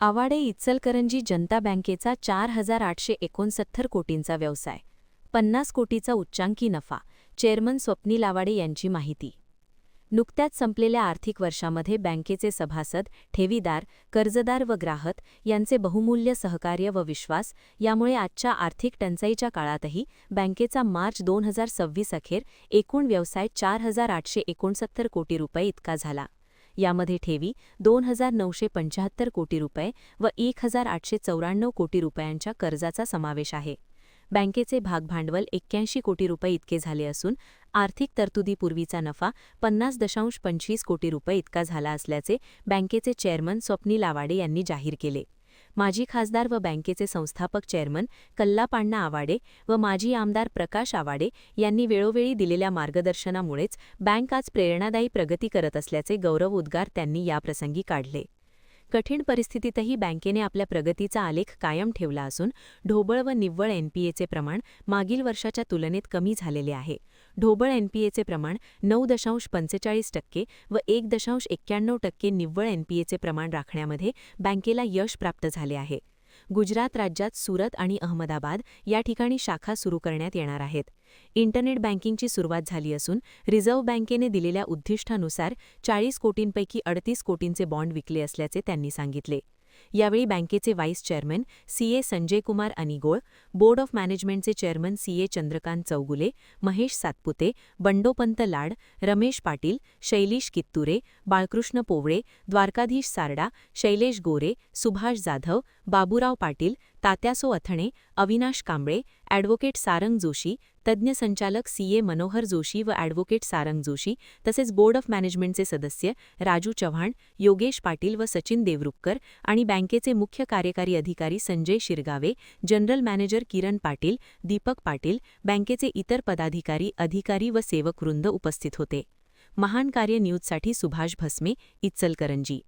आवाडे इचलकरंजी जनता बँकेचा 4,869 कोटींचा व्यवसाय, 50 कोटीचा उच्चांकी नफा. चेअरमन स्वप्नील आवाडे यांची माहिती. नुकत्याच संपलेल्या आर्थिक वर्षामध्ये बँकेचे सभासद, ठेवीदार, कर्जदार व ग्राहक यांचे बहुमूल्य सहकार्य व विश्वास यामुळे आजच्या आर्थिक टंचाईच्या काळातही बँकेचा मार्च 2026 अखेर एकूण व्यवसाय 4,869 कोटी रुपये इतका झाला. यामध्ये ठेवी 2,975 कोटी रुपये व 1,894 कोटी रुपयांच्या कर्जाचा समावेश आहे. बँकेचे भागभांडवल 81 कोटी रुपये इतके झाले असून आर्थिक तरतुदीपूर्वीचा नफा 50.25 कोटी रुपये इतका झाला असल्याचे बँकेचे चेअरमन स्वप्नील आवाडे यांनी जाहीर केले. माजी खासदार व बँकेचे संस्थापक चेअरमन कल्लापाण्णा आवाडे व माजी आमदार प्रकाश आवाडे यांनी वेळोवेळी दिलेल्या मार्गदर्शनामुळेच बँक आज प्रेरणादायी प्रगती करत असल्याचे गौरवोद्गार त्यांनी याप्रसंगी काढले. कठीण परिस्थितीतही बँकेने आपल्या प्रगतीचा आलेख कायम ठेवला असून ढोबळ व निव्वळ एनपीएचे प्रमाण मागील वर्षाच्या तुलनेत कमी झालेले आहे. ढोबळ एनपीएचे प्रमाण 9.45% व 1.91% निव्वळ एनपीएचे प्रमाण राखण्यामध्ये बँकेला यश प्राप्त झाले आहे. गुजरात राज्यात सुरत आणि अहमदाबाद या ठिकाणी शाखा सुरू करण्यात येणार आहेत. इंटरनेट बँकिंगची सुरुवात झाली असून रिझर्व्ह बँकेने दिलेल्या उद्दिष्टानुसार 40 कोटींपैकी 38 कोटींचे बॉन्ड विकले असल्याचे त्यांनी सांगितले. यावेळी बँकेचे vice chairman CA Sanjay Kumar Anigol, board of मॅनेजमेंटचे chairman CA Chandrakant Chougule, Mahesh Satpute, Bandopant Lad, Ramesh Patil, Shailesh Kitture, Balkrishna Powale, Dwarkadhish Sarda, Shailesh Gore, Subhash Jadhav, Baburao Patil, Tatyaso Athane, Avinash Kamble, advocate Sarang Joshi, तज्ज्ञ संचालक सीए मनोहर जोशी व ॲडव्होकेट सारंग जोशी तसेच बोर्ड ऑफ मॅनेजमेंटचे सदस्य राजू चव्हाण, योगेश पाटील व सचिन देवरुखकर आणि बँकेचे मुख्य कार्यकारी अधिकारी संजय शिरगावे, जनरल मॅनेजर किरण पाटील, दीपक पाटील, बँकेचे इतर पदाधिकारी, अधिकारी व सेवकवृंद उपस्थित होते. महान कार्य न्यूजसाठी सुभाष भस्मे, इचलकरंजी.